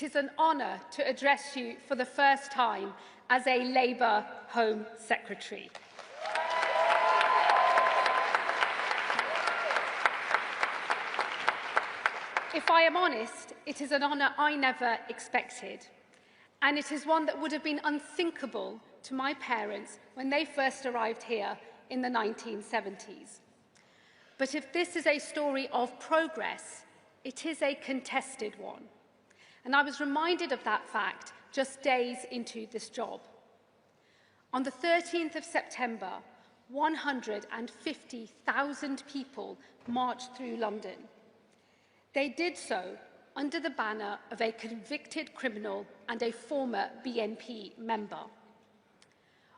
it is an honour to address you for the first time as a Labour Home Secretary. If I am honest, it is an honour I never expected, and it is one that would have been unthinkable to my parents when they first arrived here in the 1970s. But if this is a story of progress, it is a contested one. And I was reminded of that fact just days into this job. On the 13th of September, 150,000 people marched through London. They did so under the banner of a convicted criminal and a former BNP member.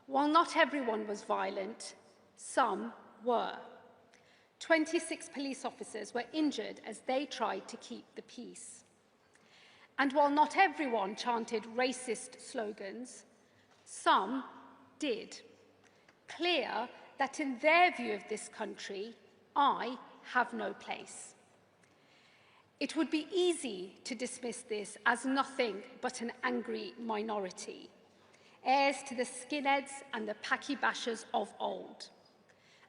While not everyone was violent, some were. 26 police officers were injured as they tried to keep the peace. And while not everyone chanted racist slogans, some did, clear that in their view of this country, I have no place. It would be easy to dismiss this as nothing but an angry minority, heirs to the skinheads and the packy bashers of old.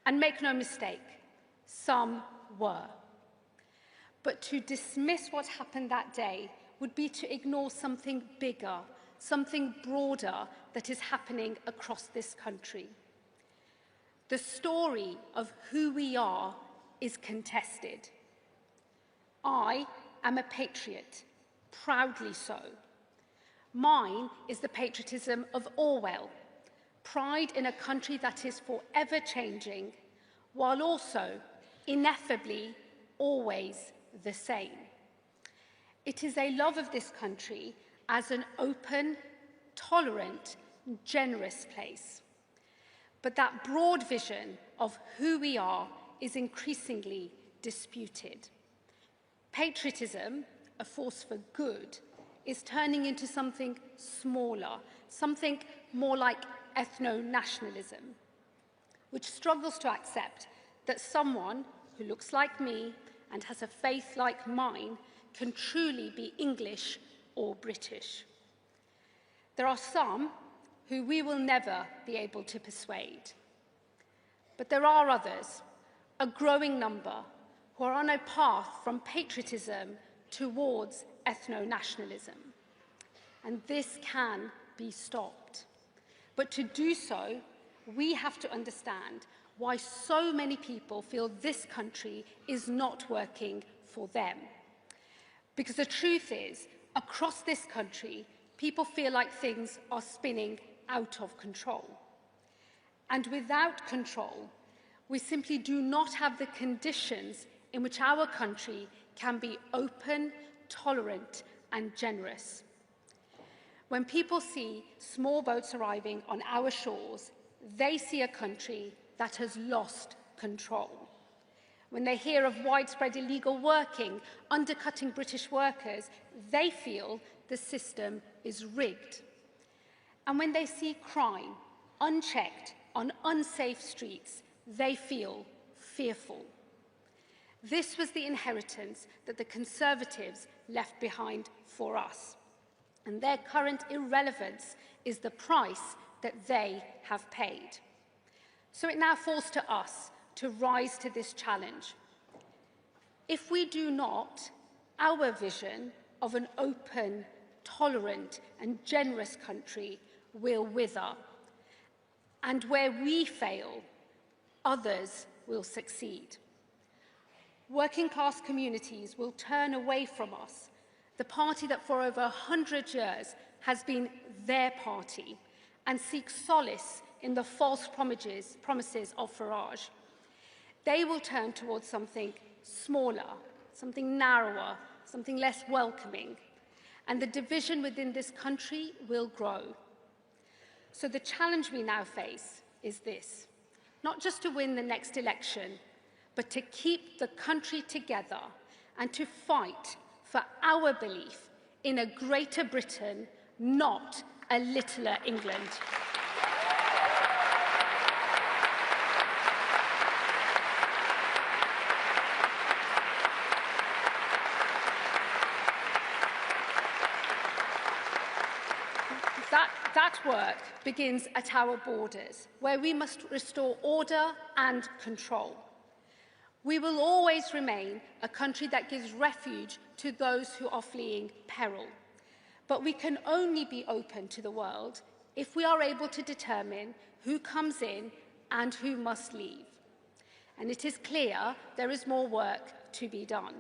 And make no mistake, some were. But to dismiss what happened that day would be to ignore something bigger, something broader that is happening across this country. The story of who we are is contested. I am a patriot, proudly so. Mine is the patriotism of Orwell, pride in a country that is forever changing, while also ineffably always the same. It is a love of this country as an open, tolerant, generous place. But that broad vision of who we are is increasingly disputed. Patriotism, a force for good, is turning into something smaller, something more like ethno-nationalism, which struggles to accept that someone who looks like me and has a faith like mine can truly be English or British. There are some who we will never be able to persuade. But there are others, a growing number, who are on a path from patriotism towards ethno-nationalism. And this can be stopped. But to do so, we have to understand why so many people feel this country is not working for them. Because the truth is, across this country, people feel like things are spinning out of control. And without control, we simply do not have the conditions in which our country can be open, tolerant, and generous. When people see small boats arriving on our shores, they see a country that has lost control. When they hear of widespread illegal working, undercutting British workers, they feel the system is rigged. And when they see crime unchecked on unsafe streets, they feel fearful. This was the inheritance that the Conservatives left behind for us, and their current irrelevance is the price that they have paid. So it now falls to us to rise to this challenge. If we do not, our vision of an open, tolerant, and generous country will wither, and where we fail, others will succeed. Working-class communities will turn away from us, the party that for over 100 years has been their party, and seek solace in the false promises of Farage. They will turn towards something smaller, something narrower, something less welcoming, and the division within this country will grow. So the challenge we now face is this: not just to win the next election, but to keep the country together and to fight for our belief in a greater Britain, not a littler England. That work begins at our borders, where we must restore order and control. We will always remain a country that gives refuge to those who are fleeing peril. But we can only be open to the world if we are able to determine who comes in and who must leave. And it is clear there is more work to be done.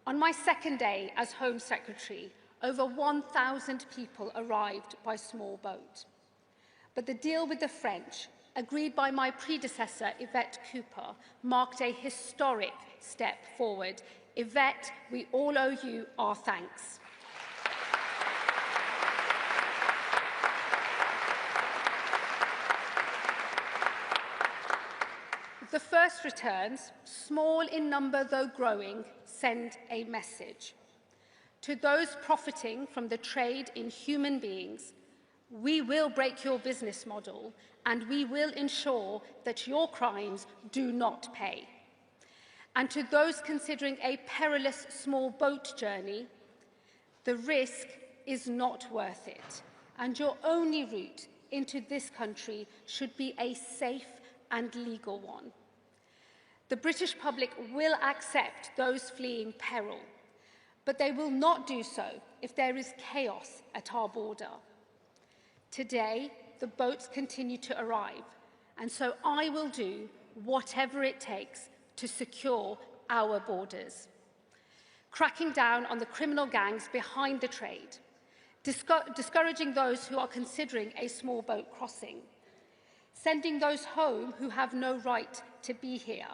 On my second day as Home Secretary, over 1,000 people arrived by small boat. But the deal with the French, agreed by my predecessor, Yvette Cooper, marked a historic step forward. Yvette, we all owe you our thanks. The first returns, small in number though growing, send a message. To those profiting from the trade in human beings, we will break your business model and we will ensure that your crimes do not pay. And to those considering a perilous small boat journey, the risk is not worth it, and your only route into this country should be a safe and legal one. The British public will accept those fleeing peril, but they will not do so if there is chaos at our border. Today, the boats continue to arrive, and so I will do whatever it takes to secure our borders. Cracking down on the criminal gangs behind the trade, discouraging those who are considering a small boat crossing, sending those home who have no right to be here,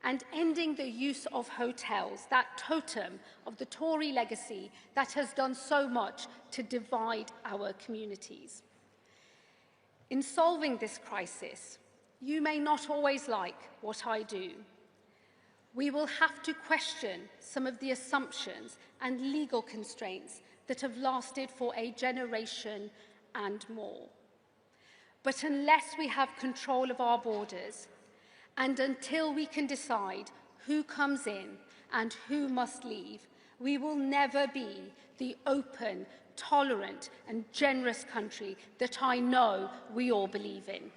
and ending the use of hotels, that totem of the Tory legacy that has done so much to divide our communities. In solving this crisis, you may not always like what I do. We will have to question some of the assumptions and legal constraints that have lasted for a generation and more. But unless we have control of our borders, and until we can decide who comes in and who must leave, we will never be the open, tolerant, and generous country that I know we all believe in.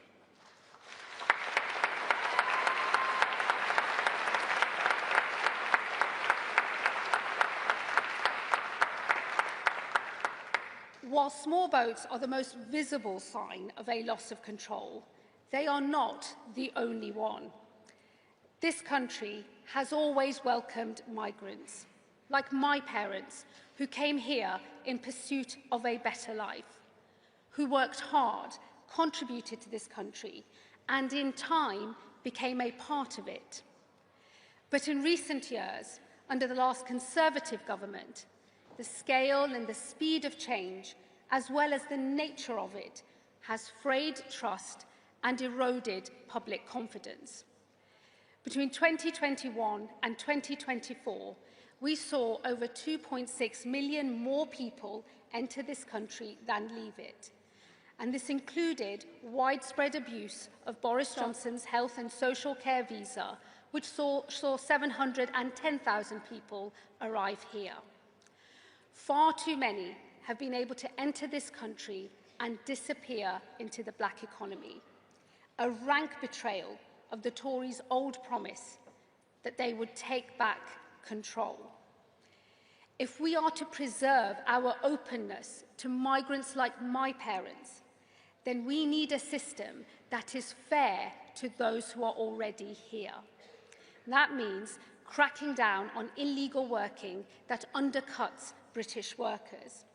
While small boats are the most visible sign of a loss of control, they are not the only one. This country has always welcomed migrants, like my parents, who came here in pursuit of a better life, who worked hard, contributed to this country, and in time became a part of it. But in recent years, under the last Conservative government, the scale and the speed of change, as well as the nature of it, has frayed trust and eroded public confidence. Between 2021 and 2024, we saw over 2.6 million more people enter this country than leave it. And this included widespread abuse of Boris Johnson's health and social care visa, which saw 710,000 people arrive here. Far too many have been able to enter this country and disappear into the black economy. A rank betrayal of the Tories' old promise that they would take back control. If we are to preserve our openness to migrants like my parents, then we need a system that is fair to those who are already here. That means cracking down on illegal working that undercuts British workers.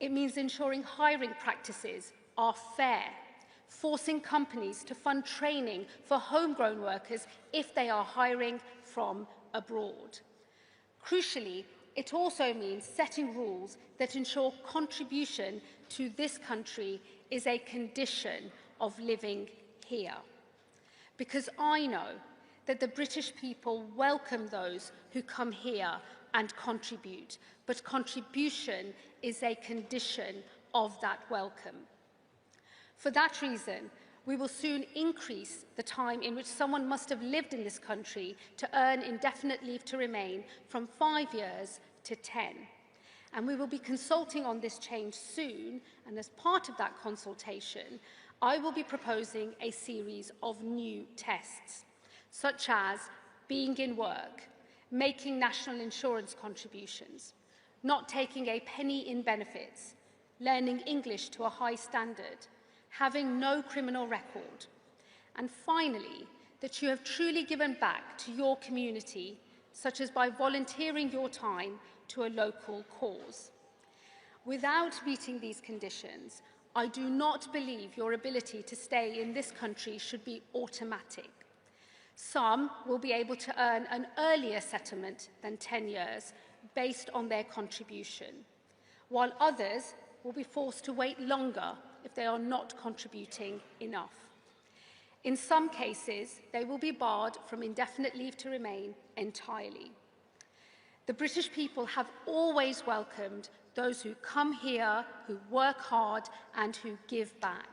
It means ensuring hiring practices are fair, forcing companies to fund training for homegrown workers if they are hiring from abroad. Crucially, it also means setting rules that ensure contribution to this country is a condition of living here. Because I know that the British people welcome those who come here and contribute, but contribution is a condition of that welcome. For that reason, we will soon increase the time in which someone must have lived in this country to earn indefinite leave to remain from 5 years to 10. And we will be consulting on this change soon, and as part of that consultation, I will be proposing a series of new tests, such as being in work, making national insurance contributions, not taking a penny in benefits, learning English to a high standard, having no criminal record, and finally, that you have truly given back to your community, such as by volunteering your time to a local cause. Without meeting these conditions, I do not believe your ability to stay in this country should be automatic. Some will be able to earn an earlier settlement than 10 years based on their contribution, while others will be forced to wait longer if they are not contributing enough. In some cases, they will be barred from indefinite leave to remain entirely. The British people have always welcomed those who come here, who work hard, and who give back.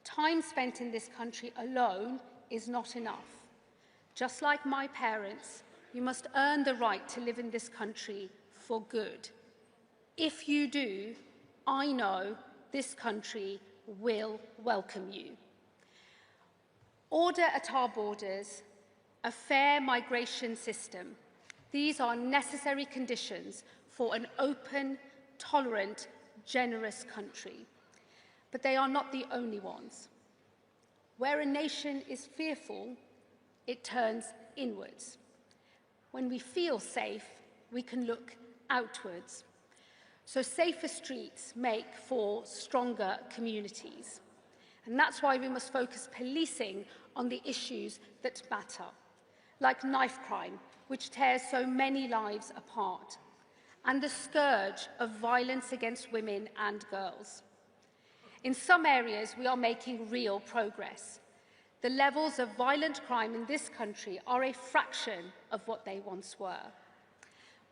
Time spent in this country alone is not enough. Just like my parents, you must earn the right to live in this country for good. If you do, I know this country will welcome you. Order at our borders, a fair migration system. These are necessary conditions for an open, tolerant, generous country. But they are not the only ones. Where a nation is fearful, it turns inwards. When we feel safe, we can look outwards. So safer streets make for stronger communities. And that's why we must focus policing on the issues that matter, like knife crime, which tears so many lives apart, and the scourge of violence against women and girls. In some areas, we are making real progress. The levels of violent crime in this country are a fraction of what they once were.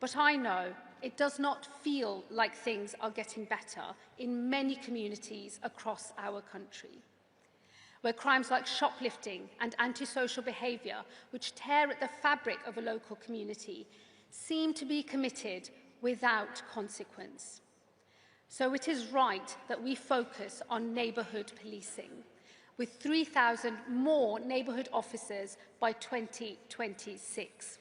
But I know it does not feel like things are getting better in many communities across our country, where crimes like shoplifting and antisocial behaviour, which tear at the fabric of a local community, seem to be committed without consequence. So it is right that we focus on neighbourhood policing, with 3,000 more neighbourhood officers by 2026.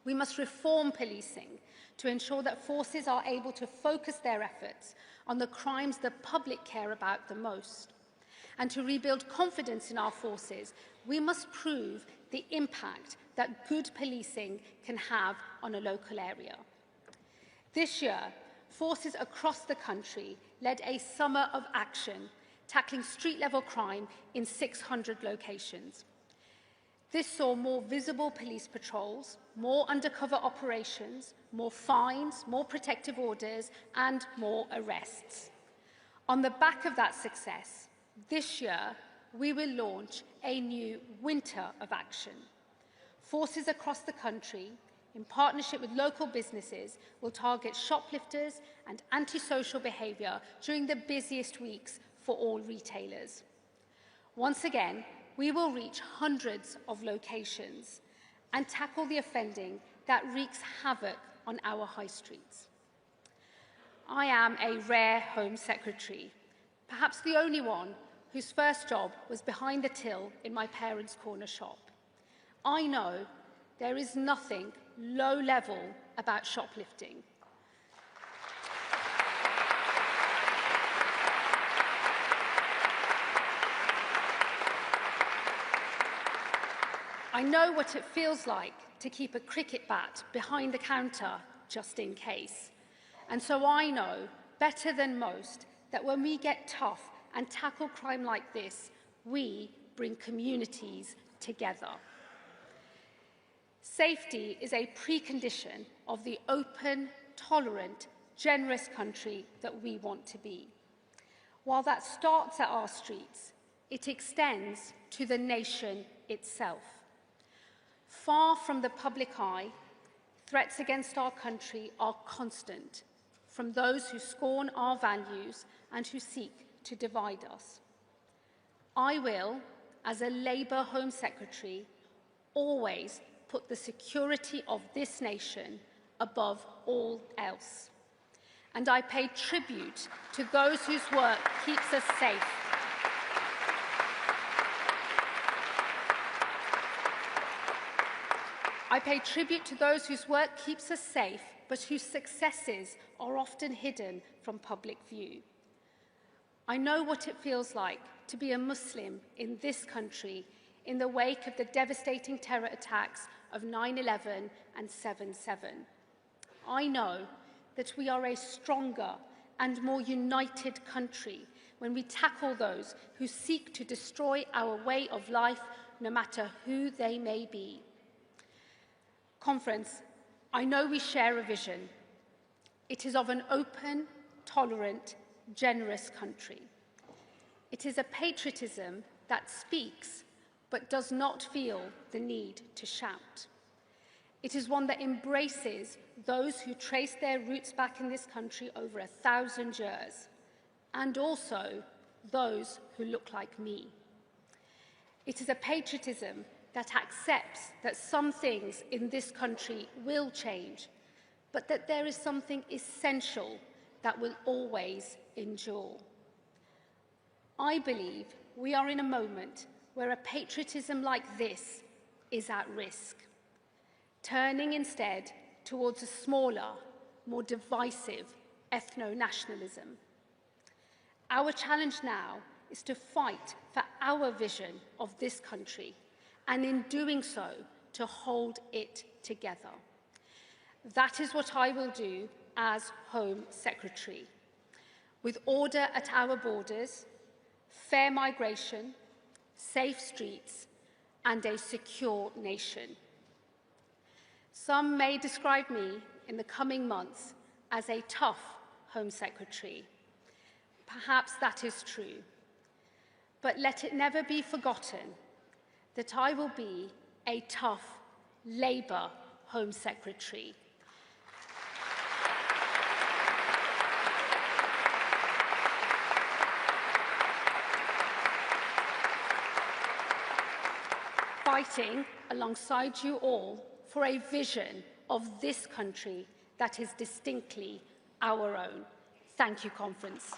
We must reform policing to ensure that forces are able to focus their efforts on the crimes the public care about the most. And to rebuild confidence in our forces, we must prove the impact that good policing can have on a local area. This year, forces across the country led a summer of action tackling street-level crime in 600 locations. This saw more visible police patrols, more undercover operations, more fines, more protective orders, and more arrests. On the back of that success, this year, we will launch a new winter of action. Forces across the country, in partnership with local businesses, will target shoplifters and antisocial behaviour during the busiest weeks for all retailers. Once again, we will reach hundreds of locations and tackle the offending that wreaks havoc on our high streets. I am a rare Home Secretary, perhaps the only one whose first job was behind the till in my parents' corner shop. I know there is nothing low-level about shoplifting. I know what it feels like to keep a cricket bat behind the counter just in case. And so I know, better than most, that when we get tough and tackle crime like this, we bring communities together. Safety is a precondition of the open, tolerant, generous country that we want to be. While that starts at our streets, it extends to the nation itself. Far from the public eye, threats against our country are constant from those who scorn our values and who seek to divide us. I will, as a Labour Home Secretary, always put the security of this nation above all else. and I pay tribute to those whose work keeps us safe. I pay tribute to those whose work keeps us safe, but whose successes are often hidden from public view. I know what it feels like to be a Muslim in this country in the wake of the devastating terror attacks of 9/11 and 7/7. I know that we are a stronger and more united country when we tackle those who seek to destroy our way of life, no matter who they may be. Conference, I know we share a vision. It is of an open, tolerant, generous country. It is a patriotism that speaks but does not feel the need to shout. It is one that embraces those who trace their roots back in this country over 1,000 years, and also those who look like me. It is a patriotism that accepts that some things in this country will change, but that there is something essential that will always endure. I believe we are in a moment where a patriotism like this is at risk, turning instead towards a smaller, more divisive ethno-nationalism. Our challenge now is to fight for our vision of this country, and in doing so, to hold it together. That is what I will do as Home Secretary. With order at our borders, fair migration, safe streets, and a secure nation. Some may describe me in the coming months as a tough Home Secretary. Perhaps that is true. But let it never be forgotten that I will be a tough Labour Home Secretary. Fighting alongside you all for a vision of this country that is distinctly our own. Thank you, Conference.